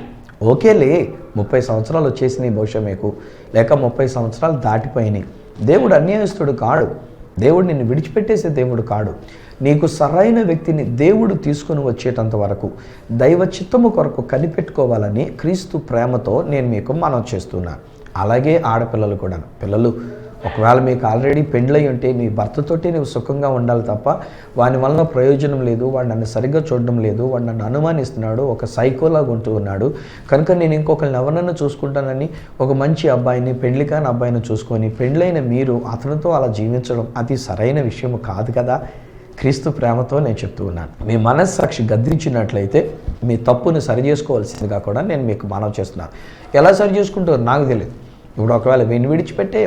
ఓకేలే 30 సంవత్సరాలు వచ్చేసినాయి బహుశా మీకు, లేక 30 సంవత్సరాలు దాటిపోయినాయి. దేవుడు అన్యాయస్తుడు కాడు, దేవుడు నిన్ను విడిచిపెట్టేసే దేవుడు కాడు. నీకు సరైన వ్యక్తిని దేవుడు తీసుకుని వచ్చేటంత వరకు దైవ చిత్తము కొరకు కనిపెట్టుకోవాలని క్రీస్తు ప్రేమతో నేను మీకు మనవి చేస్తున్నాను. అలాగే ఆడపిల్లలు కూడా, పిల్లలు ఒకవేళ మీకు ఆల్రెడీ పెండ్లై ఉంటే నీ భర్తతోటి నువ్వు సుఖంగా ఉండాలి తప్ప వాని వలన ప్రయోజనం లేదు, వాడు నన్ను సరిగ్గా చూడడం లేదు, వాడు నన్ను అనుమానిస్తున్నాడు, ఒక సైకోలాగా ఉంటూ ఉన్నాడు కనుక నేను ఇంకొకరిని ఎవరినైనా చూసుకుంటానని ఒక మంచి అబ్బాయిని, పెండ్లి కాని అబ్బాయిని చూసుకొని పెండ్లైన మీరు అతనితో అలా జీవించడం అది సరైన విషయం కాదు కదా. క్రీస్తు ప్రేమతో నేను చెప్తూ ఉన్నాను. మీ మనస్సాక్షి గద్దించినట్లయితే మీ తప్పుని సరి చేసుకోవాల్సిందిగా కూడా నేను మీకు మనవి చేస్తున్నాను. ఎలా సరి చేసుకుంటారో నాకు తెలియదు. ఇప్పుడు ఒకవేళ వీడిని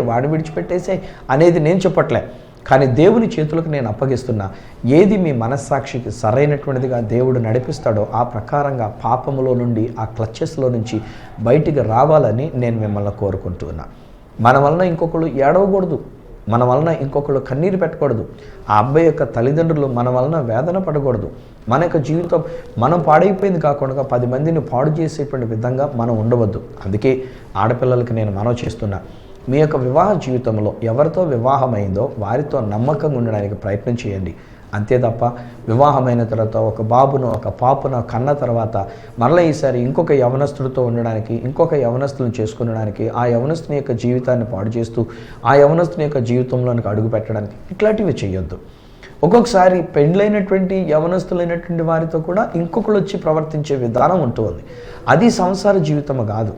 వాడిని విడిచిపెట్టేసే అనేది నేను చెప్పట్లే, కానీ దేవుని చేతులకు నేను అప్పగిస్తున్నా. ఏది మీ మనస్సాక్షికి సరైనటువంటిదిగా దేవుడు నడిపిస్తాడో ఆ ప్రకారంగా పాపములో నుండి, ఆ క్లచెస్లో నుంచి బయటికి రావాలని నేను మిమ్మల్ని కోరుకుంటున్నా. మన వలన ఇంకొకరు ఏడవకూడదు, మన వలన ఇంకొకరు కన్నీరు పెట్టకూడదు, ఆ అబ్బాయి యొక్క తల్లిదండ్రులు మన వలన వేదన పడకూడదు. మన యొక్క జీవితం మనం పాడైపోయింది కాకుండా 10 మందిని పాడు చేసేటువంటి విధంగా మనం ఉండవద్దు. అందుకే ఆడపిల్లలకి నేను మనవి చేస్తున్నా, మీ యొక్క వివాహ జీవితంలో ఎవరితో వివాహమైందో వారితో నమ్మకంగా ఉండడానికి ప్రయత్నం చేయండి. అంతే తప్ప వివాహమైన తర్వాత ఒక బాబును ఒక పాపను కన్న తర్వాత మరలా ఈసారి ఇంకొక యవనస్తుడితో ఉండడానికి, ఇంకొక యవనస్తులను చేసుకునడానికి, ఆ యవనస్తుని యొక్క జీవితాన్ని పాడు చేస్తూ ఆ యవనస్తుని యొక్క జీవితంలోనికి అడుగు పెట్టడానికి ఇట్లాంటివి చేయొద్దు. ఒక్కొక్కసారి పెండ్లైనటువంటి యవనస్తులైనటువంటి వారితో కూడా ఇంకొకరు వచ్చి ప్రవర్తించే విధానం ఉంటుంది. అది సంసార జీవితం కాదు,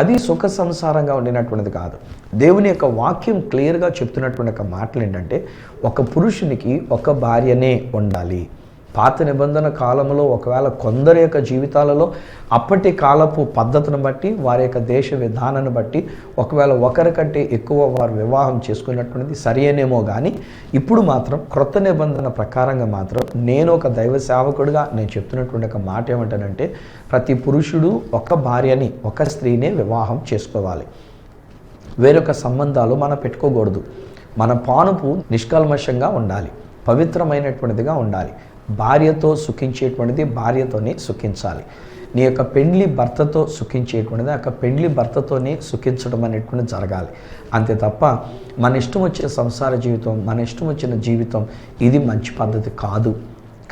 అది సుఖ సంసారంగా ఉండినటువంటిది కాదు. దేవుని యొక్క వాక్యం క్లియర్గా చెప్తున్నటువంటి ఒక మాటలు ఏంటంటే, ఒక పురుషునికి ఒక భార్యనే ఉండాలి. పాత నిబంధన కాలంలో ఒకవేళ కొందరి యొక్క జీవితాలలో అప్పటి కాలపు పద్ధతిని బట్టి, వారి యొక్క దేశ విధానాన్ని బట్టి ఒకవేళ ఒకరికంటే ఎక్కువ వారు వివాహం చేసుకున్నటువంటిది సరియనేమో, కానీ ఇప్పుడు మాత్రం క్రొత్త నిబంధన ప్రకారంగా మాత్రం నేను ఒక దైవ సేవకుడిగా నేను చెప్తున్నటువంటి ఒక మాట ఏమంటానంటే, ప్రతి పురుషుడు ఒక భార్యని, ఒక స్త్రీనే వివాహం చేసుకోవాలి. వేరొక సంబంధాలు మనం పెట్టుకోకూడదు. మన పానుపు నిష్కల్మషంగా ఉండాలి, పవిత్రమైనటువంటిదిగా ఉండాలి. భార్యతో సుఖించేటువంటిది భార్యతోనే సుఖించాలి. నీ యొక్క పెండ్లి భర్తతో సుఖించేటువంటిది ఆ యొక్క పెండ్లి భర్తతోనే సుఖించడం అనేటువంటిది జరగాలి. అంతే తప్ప మన ఇష్టం వచ్చిన సంసార జీవితం, మన ఇష్టం వచ్చిన జీవితం ఇది మంచి పద్ధతి కాదు.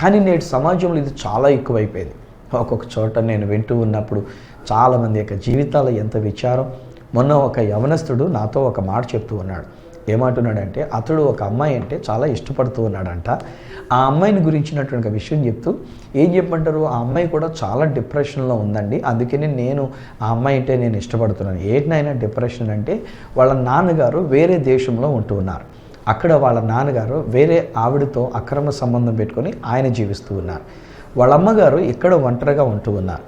కానీ నేటి సమాజంలో ఇది చాలా ఎక్కువైపోయింది. ఒక్కొక్క చోట నేను వింటూ ఉన్నప్పుడు చాలామంది యొక్క జీవితాలు ఎంత విచారం. మొన్న ఒక యవనస్తుడు నాతో ఒక మాట చెప్తూ ఉన్నాడు. ఏమంటున్నాడంటే, అతడు ఒక అమ్మాయి అంటే చాలా ఇష్టపడుతూ ఉన్నాడంట. ఆ అమ్మాయిని గురించినటువంటి విషయం చెప్తూ ఏం చెప్పమంటారు, ఆ అమ్మాయి కూడా చాలా డిప్రెషన్లో ఉందండి, అందుకని నేను ఆ అమ్మాయి అంటే నేను ఇష్టపడుతున్నాను. ఏంటైనా డిప్రెషన్ అంటే, వాళ్ళ నాన్నగారు వేరే దేశంలో ఉంటూ ఉన్నారు. అక్కడ వాళ్ళ నాన్నగారు వేరే ఆవిడతో అక్రమ సంబంధం పెట్టుకొని ఆయన జీవిస్తూ ఉన్నారు. వాళ్ళ అమ్మగారు ఇక్కడ ఒంటరిగా ఉంటూ ఉన్నారు.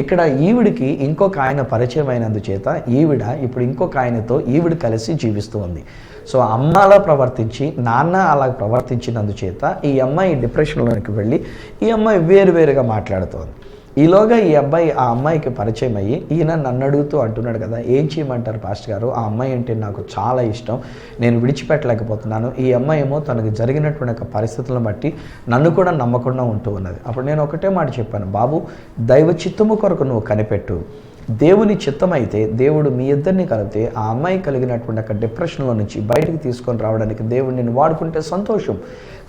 ఇక్కడ ఈవిడికి ఇంకొక ఆయన పరిచయం అయినందుచేత ఈవిడ ఇప్పుడు ఇంకొక ఆయనతో ఈవిడ కలిసి జీవిస్తూ ఉంది. సో అమ్మ అలా ప్రవర్తించి నాన్న అలా ప్రవర్తించినందుచేత ఈ అమ్మాయి డిప్రెషన్లోకి వెళ్ళి ఈ అమ్మాయి వేరువేరుగా మాట్లాడుతోంది. ఈలోగా ఈ అబ్బాయి ఆ అమ్మాయికి పరిచయం అయ్యి ఈయన నన్ను అడుగుతూ అంటున్నాడు కదా, ఏం చేయమంటారు పాస్టర్ గారు, ఆ అమ్మాయి అంటే నాకు చాలా ఇష్టం, నేను విడిచిపెట్టలేకపోతున్నాను. ఈ అమ్మాయి ఏమో తనకు జరిగినటువంటి ఒక పరిస్థితులను బట్టి నన్ను కూడా నమ్మకుండా ఉంటూ ఉన్నది. అప్పుడు నేను ఒకటే మాట చెప్పాను, బాబు దైవ చిత్తము కొరకు నువ్వు కనిపెట్టు. దేవుని చిత్తం అయితే దేవుడు మీ ఇద్దరిని కలిపితే ఆ అమ్మాయి కలిగినటువంటి ఒక డిప్రెషన్లో నుంచి బయటకు తీసుకొని రావడానికి దేవుడు నిన్ను వాడుకుంటే సంతోషం.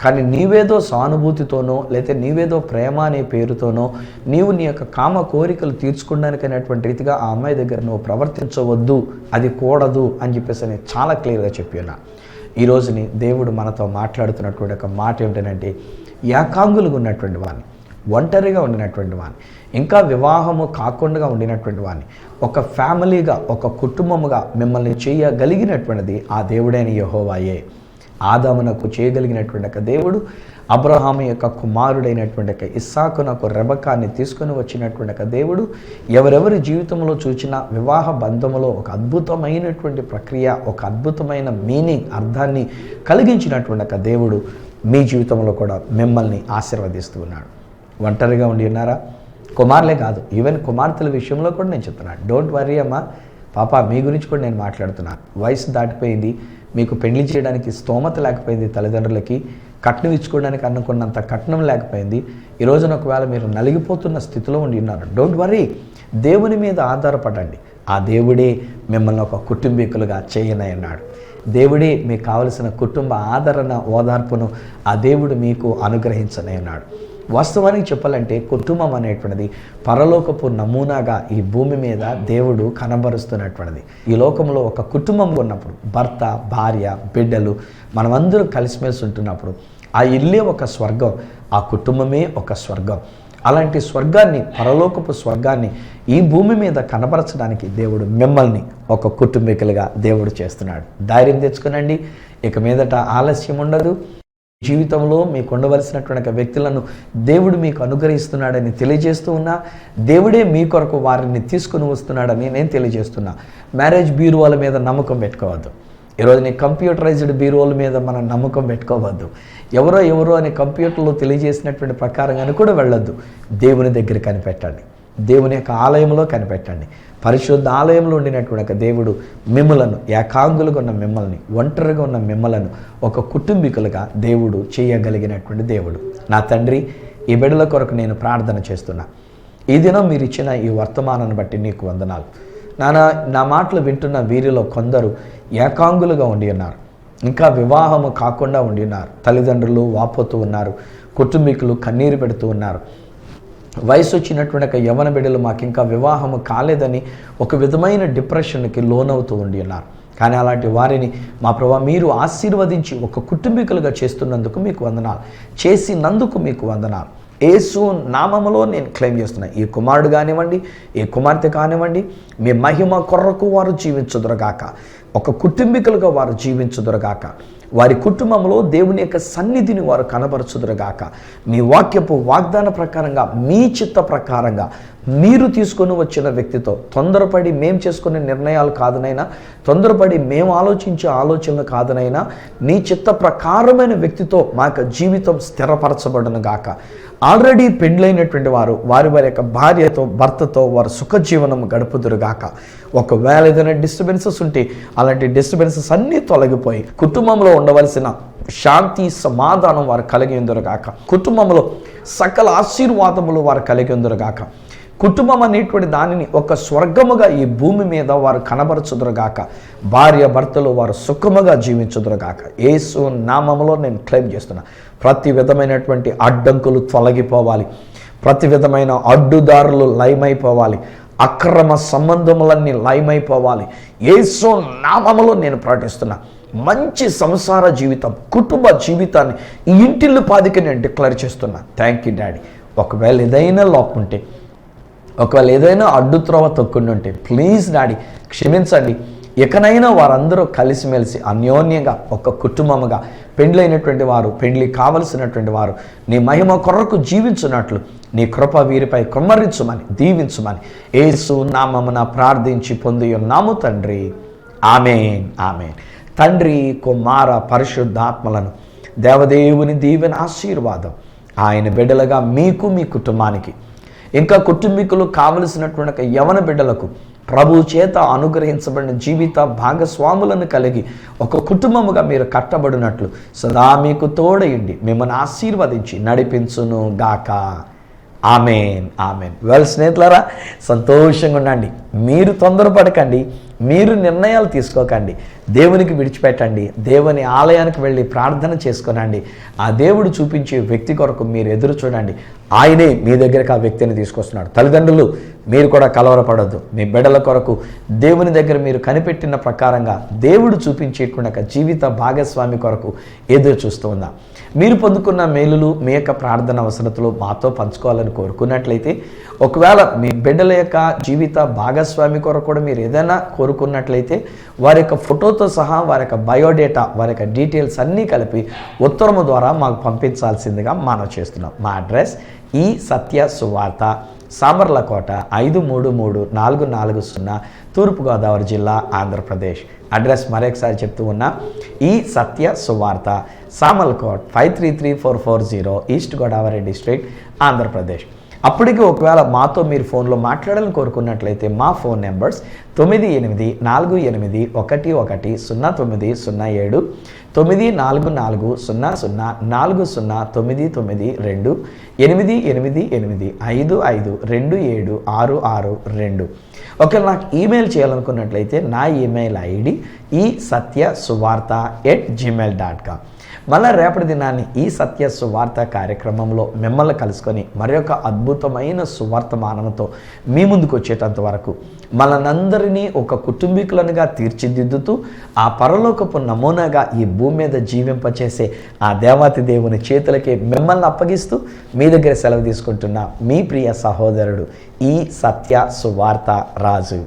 కానీ నీవేదో సానుభూతితోనో లేకపోతే నీవేదో ప్రేమ అనే పేరుతోనో నీవు నీ యొక్క కామ కోరికలు తీర్చుకోవడానికి అనేటువంటి రీతిగా ఆ అమ్మాయి దగ్గర నువ్వు ప్రవర్తించవద్దు, అది కూడదు అని చెప్పేసి నేను చాలా క్లియర్గా చెప్పినా. ఈరోజుని దేవుడు మనతో మాట్లాడుతున్నటువంటి ఒక మాట ఏమిటంటే, ఏకాంగులుగా ఉన్నటువంటి వాడిని, ఒంటరిగా ఉండినటువంటి వాడిని, ఇంకా వివాహము కాకుండా ఉండినటువంటి వాడిని ఒక ఫ్యామిలీగా, ఒక కుటుంబముగా మిమ్మల్ని చేయగలిగినటువంటిది ఆ దేవుడైన యెహోవాయే. ఆదామునకు చేయగలిగినటువంటి ఒక దేవుడు అబ్రహాము యొక్క కుమారుడైనటువంటి ఒక ఇస్సాకునకు రెబెక్కాని తీసుకొని వచ్చినటువంటి ఒక దేవుడు ఎవరెవరి జీవితంలో చూసినా వివాహ బంధములో ఒక అద్భుతమైనటువంటి ప్రక్రియ, ఒక అద్భుతమైన మీనింగ్, అర్థాన్ని కలిగించినటువంటి ఒక దేవుడు మీ జీవితంలో కూడా మిమ్మల్ని ఆశీర్వదిస్తూ ఉన్నాడు. ఒంటరిగా ఉండి ఉన్నారా? కుమారులే కాదు, ఈవెన్ కుమార్తెల విషయంలో కూడా నేను చెప్తున్నాను. డోంట్ వరీ అమ్మా, పాప మీ గురించి కూడా నేను మాట్లాడుతున్నాను. వయసు దాటిపోయింది, మీకు పెళ్లి చేయడానికి స్తోమత లేకపోయింది, తల్లిదండ్రులకి కట్నం ఇచ్చుకోవడానికి అనుకున్నంత కట్నం లేకపోయింది. ఈ రోజున ఒకవేళ మీరు నలిగిపోతున్న స్థితిలో ఉండి ఉన్నారు. డోంట్ వరీ, దేవుని మీద ఆధారపడండి. ఆ దేవుడే మిమ్మల్ని ఒక కుటుంబీకులుగా చేయనన్నాడు. దేవుడే మీకు కావలసిన కుటుంబ ఆదరణ, ఓదార్పును ఆ దేవుడు మీకు అనుగ్రహించనన్నాడు. వాస్తవానికి చెప్పాలంటే కుటుంబం అనేటువంటిది పరలోకపు నమూనాగా ఈ భూమి మీద దేవుడు కనబరుస్తున్నటువంటిది. ఈ లోకంలో ఒక కుటుంబం ఉన్నప్పుడు భర్త, భార్య, బిడ్డలు మనమందరూ కలిసిమెలిసి ఉంటున్నప్పుడు ఆ ఇల్లే ఒక స్వర్గం, ఆ కుటుంబమే ఒక స్వర్గం. అలాంటి స్వర్గాన్ని, పరలోకపు స్వర్గాన్ని ఈ భూమి మీద కనబరచడానికి దేవుడు మిమ్మల్ని ఒక కుటుంబీకులుగా దేవుడు చేస్తున్నాడు. ధైర్యం తెచ్చుకునండి. ఇక మీదట ఆలస్యం ఉండదు. జీవితంలో మీకు ఉండవలసినటువంటి వ్యక్తులను దేవుడు మీకు అనుగ్రహిస్తున్నాడని తెలియజేస్తూ ఉన్నా, దేవుడే మీ కొరకు వారిని తీసుకుని వస్తున్నాడని నేను తెలియజేస్తున్నా. మ్యారేజ్ బ్యూరోల మీద నమ్మకం పెట్టుకోవద్దు. ఈరోజు నీ కంప్యూటరైజ్డ్ బ్యూరోల మీద మనం నమ్మకం పెట్టుకోవద్దు. ఎవరో అని కంప్యూటర్లో తెలియజేసినటువంటి ప్రకారంగానే కూడా వెళ్ళొద్దు. దేవుని దగ్గర కనిపెట్టండి, దేవుని యొక్క ఆలయంలో కనిపెట్టండి. పరిశుద్ధ ఆలయంలో ఉండినటువంటి దేవుడు మిమ్మలను, ఏకాంగులుగా ఉన్న మిమ్మల్ని, ఒంటరిగా ఉన్న మిమ్మలను ఒక కుటుంబీకులుగా దేవుడు చేయగలిగినటువంటి దేవుడు. నా తండ్రి, ఈ బిడ్డల కొరకు నేను ప్రార్థన చేస్తున్నా. ఈ దినం మీరు ఇచ్చిన ఈ వర్తమానాన్ని బట్టి నీకు వందనాలు. నా మాటలు వింటున్న వీరిలో కొందరు ఏకాంగులుగా ఉండి ఉన్నారు, ఇంకా వివాహము కాకుండా ఉండి ఉన్నారు. తల్లిదండ్రులు వాపోతూ ఉన్నారు, కుటుంబీకులు కన్నీరు పెడుతూ ఉన్నారు. వయసు వచ్చినటువంటి యవ్వన బిడ్డలు మాకు ఇంకా వివాహము కాలేదని ఒక విధమైన డిప్రెషన్కి లోనవుతూ ఉండి ఉన్నారు. కానీ అలాంటి వారిని మా ప్రభా మీరు ఆశీర్వదించి ఒక కుటుంబీకులుగా చేస్తున్నందుకు మీకు వందనాలు, చేసినందుకు మీకు వందనాలు. యేసు నామములో నేను క్లెయిమ్ చేస్తున్నా. ఈ కుమారుడు కానివ్వండి, ఈ కుమార్తె కానివ్వండి, మీ మహిమ కొరకు వారు జీవించుదురుగాక, ఒక కుటుంబీకులుగా వారు జీవించుదురుగాక, వారి కుటుంబంలో దేవుని యొక్క సన్నిధిని వారు కనబరచుదురుగాక. మీ వాక్యపు వాగ్దాన ప్రకారంగా, మీ చిత్త ప్రకారంగా మీరు తీసుకొని వచ్చిన వ్యక్తితో తొందరపడి మేము చేసుకునే నిర్ణయాలు కాదనైనా, తొందరపడి మేము ఆలోచించే ఆలోచనలు కాదనైనా, నీ చిత్త ప్రకారమైన వ్యక్తితో మా యొక్క జీవితం స్థిరపరచబడును గాక. ఆల్రెడీ పెండ్లైనటువంటి వారు వారి యొక్క భార్యతో, భర్తతో వారు సుఖజీవనం గడుపుదురుగాక. ఒకవేళ ఏదైనా డిస్టర్బెన్సెస్ ఉంటే అలాంటి డిస్టర్బెన్సెస్ అన్నీ తొలగిపోయి కుటుంబంలో ఉండవలసిన శాంతి, సమాధానం వారు కలిగి ఉందరుగాక. కుటుంబంలో సకల ఆశీర్వాదములు వారు కలిగి ఉందరుగాక. కుటుంబం అనేటువంటి దానిని ఒక స్వర్గముగా ఈ భూమి మీద వారు కనబరచుదురుగాక. భార్య భర్తలు వారు సుఖముగా జీవించుదురుగాక. యేసు నామములో నేను క్లెయిమ్ చేస్తున్నా. ప్రతి విధమైనటువంటి అడ్డంకులు తొలగిపోవాలి, ప్రతి విధమైన అడ్డుదారులు లయమైపోవాలి, అక్రమ సంబంధములన్నీ లయమైపోవాలి. యేసు నామములో నేను ప్రకటిస్తున్నా. మంచి సంసార జీవితం, కుటుంబ జీవితాన్ని ఈ ఇంటిల్లు పాదికి నేను డిక్లేర్ చేస్తున్నా. Thank you daddy. ఒకవేళ ఏదైనా లోపం ఉంటే, ఒకవేళ ఏదైనా అడ్డుత్రోవ తొక్కుండి ఉంటే ప్లీజ్ డాడీ క్షమించండి. ఎకనైనా వారందరూ కలిసిమెలిసి అన్యోన్యంగా ఒక కుటుంబముగా పెండ్లైనటువంటి వారు, పెండ్లి కావలసినటువంటి వారు నీ మహిమ కొరకు జీవించున్నట్లు నీ కృప వీరిపై కుమ్మరించుమని, దీవించుమని యేసు నామమున ప్రార్థించి పొంది ఉన్నాము తండ్రి. ఆమేన్, ఆమేన్. తండ్రి, కుమార, పరిశుద్ధాత్మలను దేవదేవుని దీవెన ఆశీర్వాదం ఆయన బిడ్డలుగా మీకు, మీ కుటుంబానికి, ఇంకా కుటుంబీకులు కావలసినటువంటి యవన బిడ్డలకు ప్రభు చేత అనుగ్రహించబడిన జీవిత భాగస్వాములను కలిగి ఒక కుటుంబముగా మీరు కట్టబడినట్లు సదా మీకు తోడయుండి మిమ్మల్ని ఆశీర్వదించి నడిపించును గాక. ఆమేన్, ఆమేన్. వెల్ స్నేహితులారా, సంతోషంగా ఉండండి. మీరు తొందరపడకండి, మీరు నిర్ణయాలు తీసుకోకండి, దేవునికి విడిచిపెట్టండి. దేవుని ఆలయానికి వెళ్ళి ప్రార్థన చేసుకునండి. ఆ దేవుడు చూపించే వ్యక్తి కొరకు మీరు ఎదురు చూడండి. ఆయనే మీ దగ్గరకు ఆ వ్యక్తిని తీసుకొస్తున్నాడు. తల్లిదండ్రులు మీరు కూడా కలవరపడద్దు. మీ బిడ్డల కొరకు దేవుని దగ్గర మీరు కనిపెట్టిన ప్రకారంగా దేవుడు చూపించేటువంటి జీవిత భాగస్వామి కొరకు ఎదురు చూస్తూ ఉందాం. మీరు పొందుకున్న మేలులు మీ యొక్క ప్రార్థన అవసరతలు మాతో పంచుకోవాలని కోరుకున్నట్లయితే, ఒకవేళ మీ బిడ్డల యొక్క జీవిత భాగస్వామి కొరకు కూడా మీరు ఏదైనా కోరుకున్నట్లయితే వారి యొక్క ఫోటోతో సహా వారి యొక్క బయోడేటా, వారి యొక్క డీటెయిల్స్ అన్నీ కలిపి ఉత్తరము ద్వారా మాకు పంపించాల్సిందిగా మనవి చేస్తున్నాం. మా అడ్రస్ ఈ సత్య సువార్త, సామర్లకోట 533440, తూర్పుగోదావరి జిల్లా, ఆంధ్రప్రదేశ్. అడ్రస్ మరొకసారి చెప్తూ ఉన్నా, ఈ సత్య సువార్త, సామర్లకోట్ 533440, ఈస్ట్ గోదావరి డిస్ట్రిక్ట్, ఆంధ్రప్రదేశ్. అప్పటికి ఒకవేళ మాతో మీరు ఫోన్లో మాట్లాడాలని కోరుకున్నట్లయితే మా ఫోన్ నెంబర్స్ 9848110907, 9440040992, 888855276662. ఒకవేళ నాకు ఈమెయిల్ చేయాలనుకున్నట్లయితే నా ఈమెయిల్ ఐడి ఈ సత్య సువార్త @gmail.com. మళ్ళీ రేపటి దినాన్ని ఈ సత్య సువార్త కార్యక్రమంలో మిమ్మల్ని కలుసుకొని మరొక అద్భుతమైన సువార్తమానంతో మీ ముందుకు వచ్చేటంత వరకు మనందరినీ ఒక కుటుంబీకులనుగా తీర్చిదిద్దుతూ ఆ పరలోకపు నమూనాగా ఈ భూమి మీద జీవింపచేసే ఆ దేవాతి దేవుని చేతులకే మిమ్మల్ని అప్పగిస్తూ మీ దగ్గర సెలవు తీసుకుంటున్న మీ ప్రియ సహోదరుడు ఈ సత్య సువార్త రాజు.